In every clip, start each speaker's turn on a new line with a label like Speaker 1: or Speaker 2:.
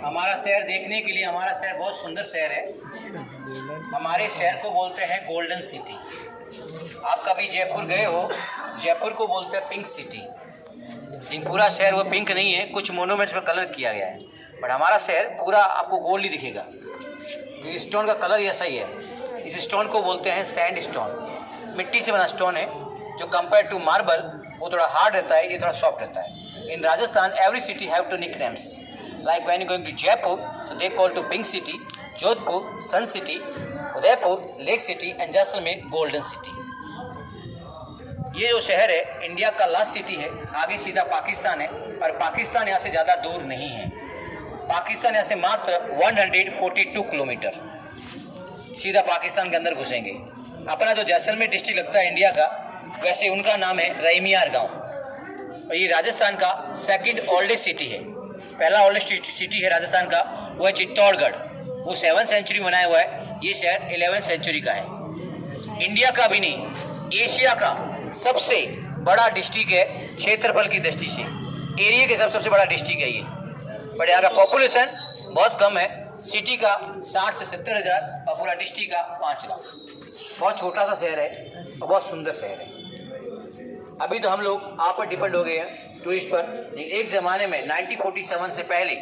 Speaker 1: हमारा शहर देखने के लिए, हमारा शहर बहुत सुंदर शहर है। हमारे शहर को बोलते हैं गोल्डन सिटी। आप कभी जयपुर गए हो? जयपुर को बोलते हैं पिंक सिटी। लेकिन पूरा शहर वो पिंक नहीं है, कुछ मोनूमेंट्स में कलर किया गया है, बट हमारा शहर पूरा आपको गोल्ड ही दिखेगा। इस स्टोन का कलर ऐसा ही है। इस स्टोन को बोलते हैं सैंड स्टोन। मिट्टी से बना स्टोन है जो कंपेयर टू मार्बल वो थोड़ा हार्ड रहता है, ये थोड़ा सॉफ्ट रहता है। In Rajasthan every city have two nicknames, like when you going to Jaipur, so they call to Pink City, Jodhpur Sun City, Udaipur Lake City and Jaisalmer Golden City। ये जो शहर है इंडिया का लास्ट सिटी है, आगे सीधा पाकिस्तान है और पाकिस्तान यहाँ से ज़्यादा दूर नहीं है। पाकिस्तान यहाँ से मात्र 142 किलोमीटर सीधा पाकिस्तान के अंदर घुसेंगे। अपना जो जैसलमेर डिस्ट्रिक्ट लगता है इंडिया का, वैसे उनका नाम है रहीमियार गाँव और ये राजस्थान का सेकेंड ओल्डेस्ट सिटी है। पहला ओल्डेस्ट सिटी है राजस्थान का, वो है चित्तौड़गढ़, वो 7th सेंचुरी में बनाया हुआ है। ये शहर 11th सेंचुरी का है। इंडिया का भी नहीं, एशिया का सबसे बड़ा डिस्ट्रिक्ट है क्षेत्रफल की दृष्टि से। एरिया के सबसे बड़ा डिस्ट्रिक्ट है ये, बट यहाँ का पॉपुलेशन बहुत कम है। सिटी का 60 से 70 हज़ार और पूरा डिस्ट्रिक्ट का 5 लाख। बहुत छोटा सा शहर है और बहुत सुंदर शहर है। अभी तो हम लोग आप पर डिपेंड हो गए हैं टूरिस्ट पर, लेकिन एक ज़माने में 1947 से पहले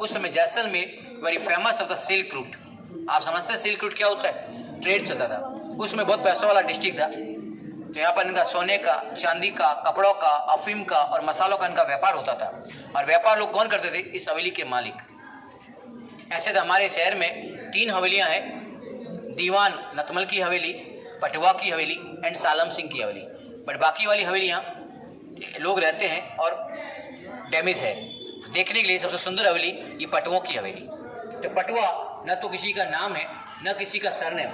Speaker 1: उस समय Jaisalmer very famous of the silk route. आप समझते हैं सिल्क रूट क्या होता है? ट्रेड चलता था, उसमें बहुत पैसों वाला डिस्ट्रिक्ट था। तो यहाँ पर इनका सोने का, चांदी का, कपड़ों का, अफीम का और मसालों का इनका व्यापार होता था। और व्यापार लोग कौन करते थे? इस हवेली के मालिक। ऐसे तो हमारे शहर में 3 हवेलियाँ हैं, दीवान नतमल की हवेली, पटवा की हवेली एंड सालम सिंह की हवेली। बट बाकी वाली हवेलियाँ लोग रहते हैं और डैमेज है। देखने के लिए सबसे सुंदर हवेली ये पटवों की हवेली। तो पटवा न तो किसी का नाम है न किसी का surname.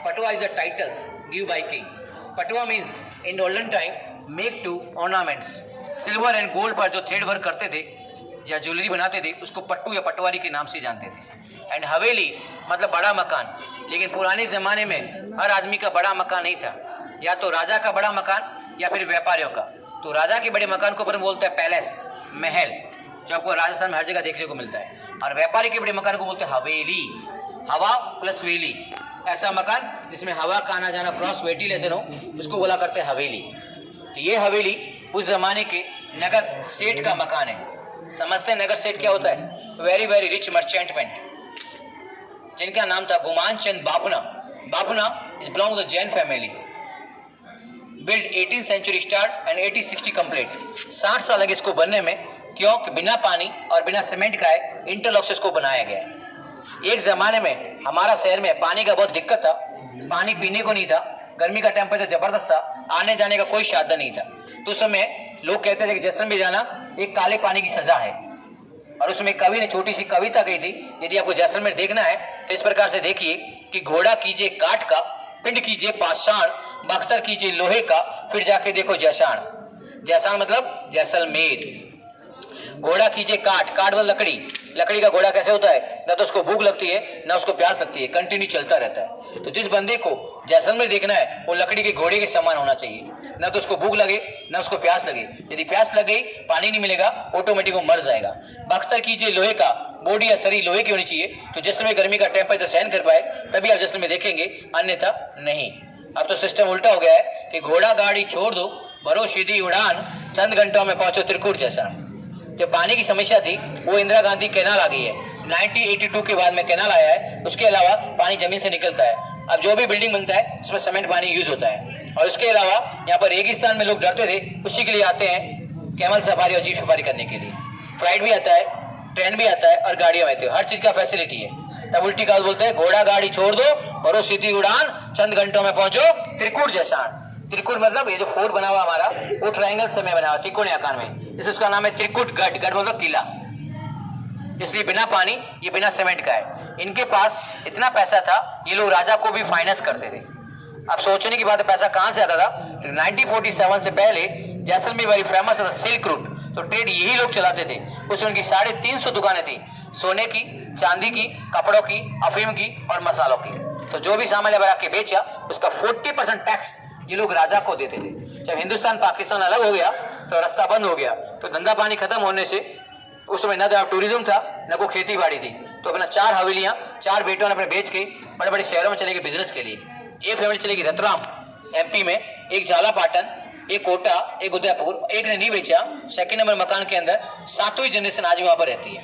Speaker 1: Patwa is the titles give by king. Patwa means in olden time make to ornaments. Silver and gold पर जो थ्रेड वर्क करते थे या ज्वेलरी बनाते थे उसको पट्टू या पटवारी के नाम से जानते थे। एंड हवेली मतलब बड़ा मकान। लेकिन पुराने ज़माने में हर आदमी का बड़ा मकान नहीं था, या तो राजा का बड़ा मकान या फिर व्यापारियों का। तो राजा के बड़े मकान को अपन बोलते हैं पैलेस, महल, जो आपको राजस्थान में हर जगह देखने को मिलता है। और व्यापारी के बड़े मकान को बोलते हैं हवेली, हवा प्लस वेली। ऐसा मकान जिसमें हवा का आना जाना क्रॉस वेंटिलेशन हो उसको बोला करते हैं हवेली। तो ये हवेली उस जमाने के नगर सेठ का मकान है। समझते हैं नगर सेठ क्या होता है? वेरी वेरी रिच मर्चेंटमेंट, जिनका नाम था Guman Chand Bapna. Bapna is belong to the Jain family. Build 18th century start and 1860 complete. 60 साल लगे इसको बनने में, क्योंकि बिना पानी और बिना सीमेंट का है, इंटरलॉक से इसको बनाया गया है। एक ज़माने में हमारा शहर में पानी का बहुत दिक्कत था, पानी पीने को नहीं था, गर्मी का टेम्परेचर ज़बरदस्त था, आने जाने का कोई साधन नहीं था। तो उस समय लोग कहते थे कि जैसलमेर जाना एक काले पानी की सज़ा है। और उसमें कवि ने छोटी सी कविता कही थी, यदि आपको जैसलमेर देखना है तो इस प्रकार से देखिए कि घोड़ा कीजिए काठ का, पिंड कीजिए पाषाण, बख्तर कीजिए लोहे का, फिर जाके देखो जैसाण। जैसाण मतलब जैसलमेर। घोड़ा कीजिए काठ, काठ मतलब लकड़ी। लकड़ी का घोड़ा कैसे होता है? ना तो उसको भूख लगती है ना उसको प्यास लगती है, कंटिन्यू चलता रहता है। तो जिस बंदे को जैसलमेर देखना है वो लकड़ी के घोड़े के समान होना चाहिए, ना तो उसको भूख लगे ना उसको प्यास लगे। यदि प्यास लग गई, पानी नहीं मिलेगा, ऑटोमेटिक वो मर जाएगा। बख्तर कीजिए लोहे का, बॉडी या शरीर लोहे की होनी चाहिए, तो जैसलमेर गर्मी का टेम्परेचर सहन कर पाए तभी आप जैसलमेर देखेंगे, अन्यथा नहीं। अब तो सिस्टम उल्टा हो गया है कि घोड़ा गाड़ी छोड़ दो, भरो सीधी उड़ान, चंद घंटों में पहुंचो त्रिकुट जैसा। जो पानी की समस्या थी वो इंदिरा गांधी कैनाल आ गई है। 1982 के बाद में कैनाल आया है। उसके अलावा पानी जमीन से निकलता है। अब जो भी बिल्डिंग बनता है उसमें सीमेंट पानी यूज होता है। और उसके अलावा यहाँ पर रेगिस्तान में लोग डरते थे, उसी के लिए आते हैं कैमल सफारी और जीप सफारी करने के लिए। फ्लाइट भी आता है, ट्रेन भी आता है और गाड़ियाँ आती है, हर चीज का फैसिलिटी है। तब उल्टी काल बोलते हैं घोड़ा गाड़ी छोड़ दो, भरो सीधी उड़ान, चंद घंटों में पहुंचो त्रिकुट जैसा। त्रिकुट मतलब ये जो फोर्ट बना हुआ हमारा वो ट्रायंगल से में बना हुआ, त्रिकोणीय आकार में, इसलिए उसका नाम है त्रिकुट गढ़। गढ़ मतलब किला, इसलिए बिना पानी, ये बिना सीमेंट का है। इनके पास इतना पैसा था, ये लोग राजा को भी फाइनेंस करते थे। अब सोचने की बात है पैसा कहाँ से आता था? तो 1947 से पहले जैसलमेर वेरी फेमस था सिल्क रूट, तो ट्रेड यही लोग चलाते थे। उसमें उनकी 350 दुकानें थी, सोने की, चांदी की, कपड़ों की, अफीम की और मसालों की। तो जो भी सामान लेकर आके बेचा उसका 40% टैक्स ये लोग राजा को देते थे। जब हिंदुस्तान पाकिस्तान अलग हो गया तो रास्ता बंद हो गया, तो धंधा पानी खत्म होने से उस समय न तो टूरिज्म था न कोई खेती बाड़ी थी, तो अपना 4 हवेलियाँ 4 बेटों ने अपने बेच के बड़े बड़े शहरों में चले गए बिजनेस के लिए। एक फैमिली चली गई रतलाम एमपी में, एक झालापाटन, एक कोटा, एक उदयपुर, एक ने नहीं बेचा, सेकंड नंबर मकान के अंदर 7वीं जनरेशन आज भी वहाँ पर रहती है।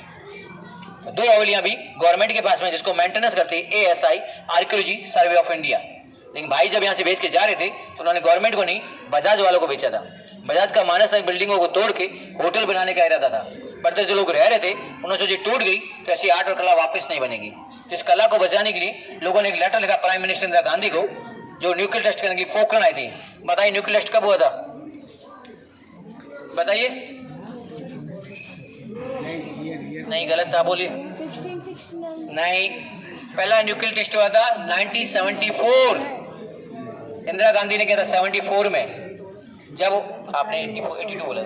Speaker 1: 2 हवेलियाँ भी गवर्नमेंट के पास में जिसको मेंटेनेंस करती है ASI archaeology survey of India. लेकिन भाई जब यहाँ से बेच के जा रहे थे तो उन्होंने गवर्नमेंट को नहीं बजाज वालों को बेचा था। बजाज का मानस बिल्डिंगों को तोड़ के होटल बनाने का इरादा था, पर जो लोग रह रहे थे उन्होंने सोची टूट गई तो ऐसी आर्ट और कला वापस नहीं बनेगी। इस कला को बचाने के लिए लोगों ने एक लेटर लिखा प्राइम मिनिस्टर इंदिरा गांधी को, जो न्यूक्लियर टेस्ट करने के लिए पोखरण आई थी। बताइए न्यूक्लियर टेस्ट कब हुआ था, बताइए। नहीं, गलत था, बोलिए। नहीं, पहला न्यूक्लियर टेस्ट हुआ था 1974। इंदिरा गांधी ने किया था 74 में, जब आपने 82 बोला।